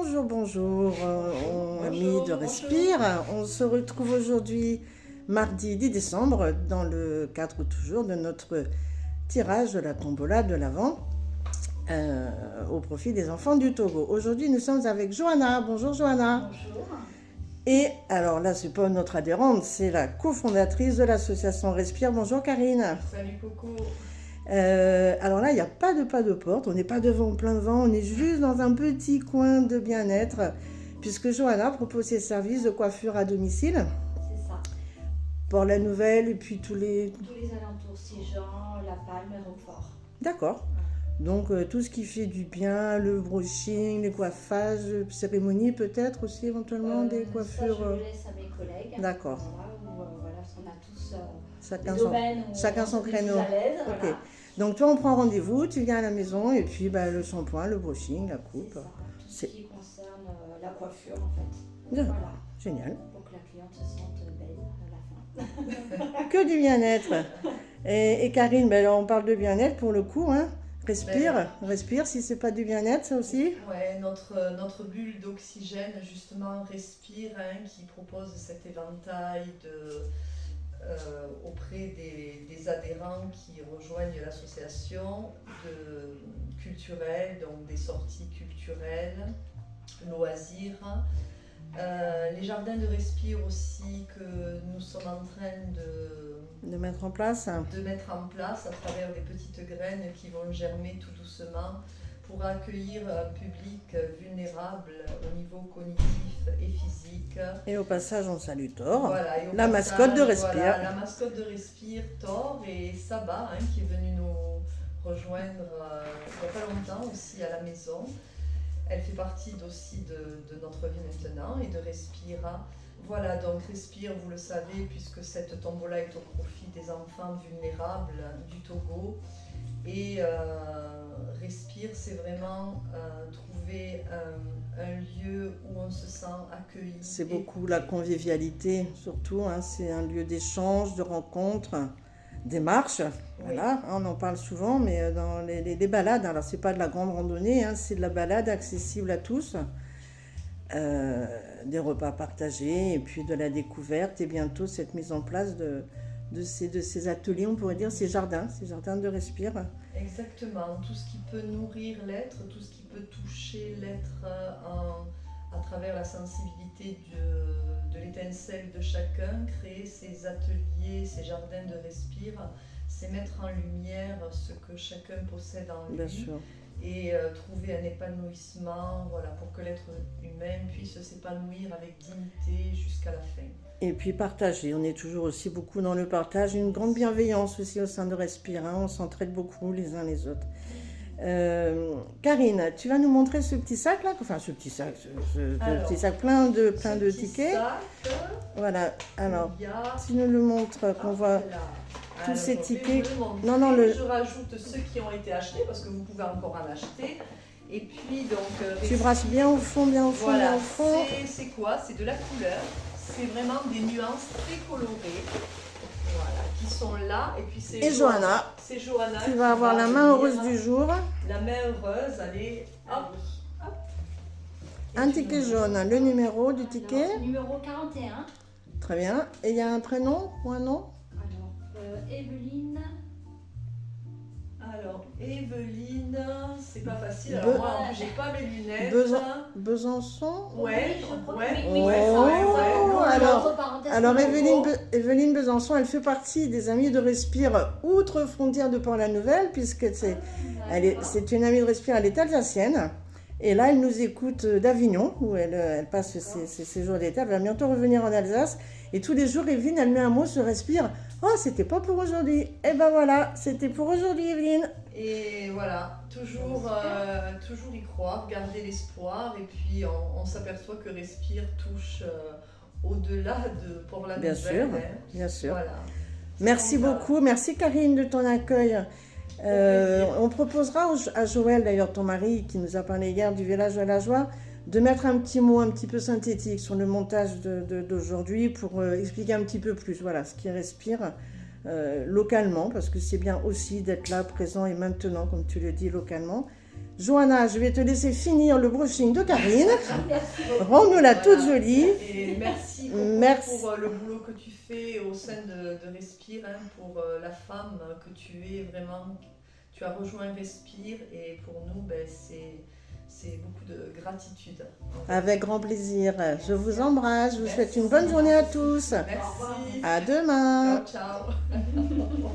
Bonjour, bonjour, amis de Respire. On se retrouve aujourd'hui, mardi 10 décembre, dans le cadre toujours de notre tirage de la tombola de l'Avent au profit des enfants du Togo. Aujourd'hui, nous sommes avec Johanna. Bonjour, Johanna. Bonjour. Et alors là, c'est pas notre adhérente, c'est la cofondatrice de l'association Respire. Bonjour, Karine. Salut Coco. Alors là, il n'y a pas de porte, on n'est pas devant plein vent, on est juste dans un petit coin de bien-être, puisque Johanna propose ses services de coiffure à domicile. C'est ça. Pour la Nouvelle et puis tous les alentours, Sigean, La Palme et Roquefort. D'accord. Donc tout ce qui fait du bien, le brushing, les coiffages, cérémonies peut-être aussi éventuellement, des coiffures. Ça, je le laisse à mes collègues. D'accord. Voilà, parce qu'on a tous Chacun des son, domaines où chacun on son est plus créneau. à l'aise, Ok. voilà. Donc toi, on prend rendez-vous, tu viens à la maison et puis le shampoing, le brushing, la coupe. C'est ça, tout ce C'est qui concerne la coiffure en fait. bien. Voilà, Génial. pour que la cliente se sente belle à la fin. Que du bien-être. Et Karine, là, on parle de bien-être pour le coup, hein. Respire si c'est pas du bien-être, ça aussi. Ouais, notre bulle d'oxygène, justement, Respire, qui propose cet éventail auprès des adhérents qui rejoignent l'association culturelle, donc des sorties culturelles, loisirs. Les jardins de Respire aussi que nous sommes en train De mettre en place. de mettre en place à travers des petites graines qui vont germer tout doucement pour accueillir un public vulnérable au niveau cognitif et physique. Et au passage, on salue Thor. Voilà, et au La passage, mascotte de Respire. Voilà, la mascotte de Respire, Thor, et Saba, qui est venue nous rejoindre il n'y a pas longtemps aussi à la maison. Elle fait partie aussi de notre vie maintenant et de Respire. Voilà, donc Respire, vous le savez, puisque cette tombola est au profit des enfants vulnérables du Togo. Et Respire, c'est vraiment trouver un lieu où on se sent accueilli. C'est beaucoup la convivialité, surtout. Hein, c'est un lieu d'échange, de rencontre, des marches. Voilà, on en parle souvent, mais dans les balades, alors c'est pas de la grande randonnée, hein, c'est de la balade accessible à tous. Des repas partagés et puis de la découverte et bientôt cette mise en place de ces ateliers, on pourrait dire ces jardins de Respire. Exactement, tout ce qui peut nourrir l'être, tout ce qui peut toucher l'être à travers la sensibilité de l'étincelle de chacun, créer ces ateliers, ces jardins de Respire, c'est mettre en lumière ce que chacun possède en lui. Bien sûr. Et trouver un épanouissement, voilà, pour que l'être humain puisse s'épanouir avec dignité jusqu'à la fin. Et puis partager, on est toujours aussi beaucoup dans le partage, une grande bienveillance aussi au sein de Respire, hein, on s'entraide beaucoup les uns les autres. Karine, tu vas nous montrer ce petit sac là, enfin ce petit sac plein de tickets. Sac, voilà, alors il y a... tu nous le montres qu'on voit tous Alors, ces tickets. Je rajoute ceux qui ont été achetés parce que vous pouvez encore en acheter. Et puis donc... Tu brasses bien au fond, bien au fond, voilà, bien au fond. c'est quoi? C'est de la couleur. C'est vraiment des nuances très colorées. Voilà, qui sont là. Et puis c'est Johanna. C'est Johanna Tu vas avoir la main heureuse du jour. La main heureuse, allez, hop. Un ticket jaune, le numéro du ticket. Alors, numéro 41. Très bien. Et il y a un prénom ou un nom? Alors, Evelyne. Alors, Evelyne, c'est pas facile. Alors, moi, en plus, j'ai pas mes lunettes. Besançon. Ouais, je crois que ouais. oui, Oh, ouais. alors Evelyne Besançon, elle fait partie des amies de Respire outre-frontière de Port-la-Nouvelle, puisque c'est une amie de Respire, elle est alsacienne. Et là, elle nous écoute d'Avignon, où elle passe ses séjours d'été. Elle va bientôt revenir en Alsace. Et tous les jours, Evelyne, elle met un mot sur Respire. Oh, c'était pas pour aujourd'hui. Et ben voilà, c'était pour aujourd'hui, Evelyne. Et voilà, toujours y croire, garder l'espoir. Et puis, on s'aperçoit que Respire touche au-delà de Port-la-Nouvelle. Bien sûr, bien sûr. Voilà. Merci beaucoup. Merci, Karine, de ton accueil. On proposera à Joël, d'ailleurs ton mari, qui nous a parlé hier du village de la joie, de mettre un petit mot un petit peu synthétique sur le montage d'aujourd'hui pour expliquer un petit peu plus ce qui respire localement, parce que c'est bien aussi d'être là, présent et maintenant, comme tu le dis, localement. Johanna, je vais te laisser finir le brushing de Karine. Merci beaucoup. Rends-nous-la Voilà. toute jolie. Et merci, Coco, Merci. pour le boulot que tu fais au sein de Respire, hein, pour la femme que tu es vraiment. Tu as rejoint Respire et pour nous, ben, c'est beaucoup de gratitude. Avec grand plaisir. Je vous embrasse. Je vous souhaite une Merci. bonne journée à tous. Merci. À demain. Ciao, ciao.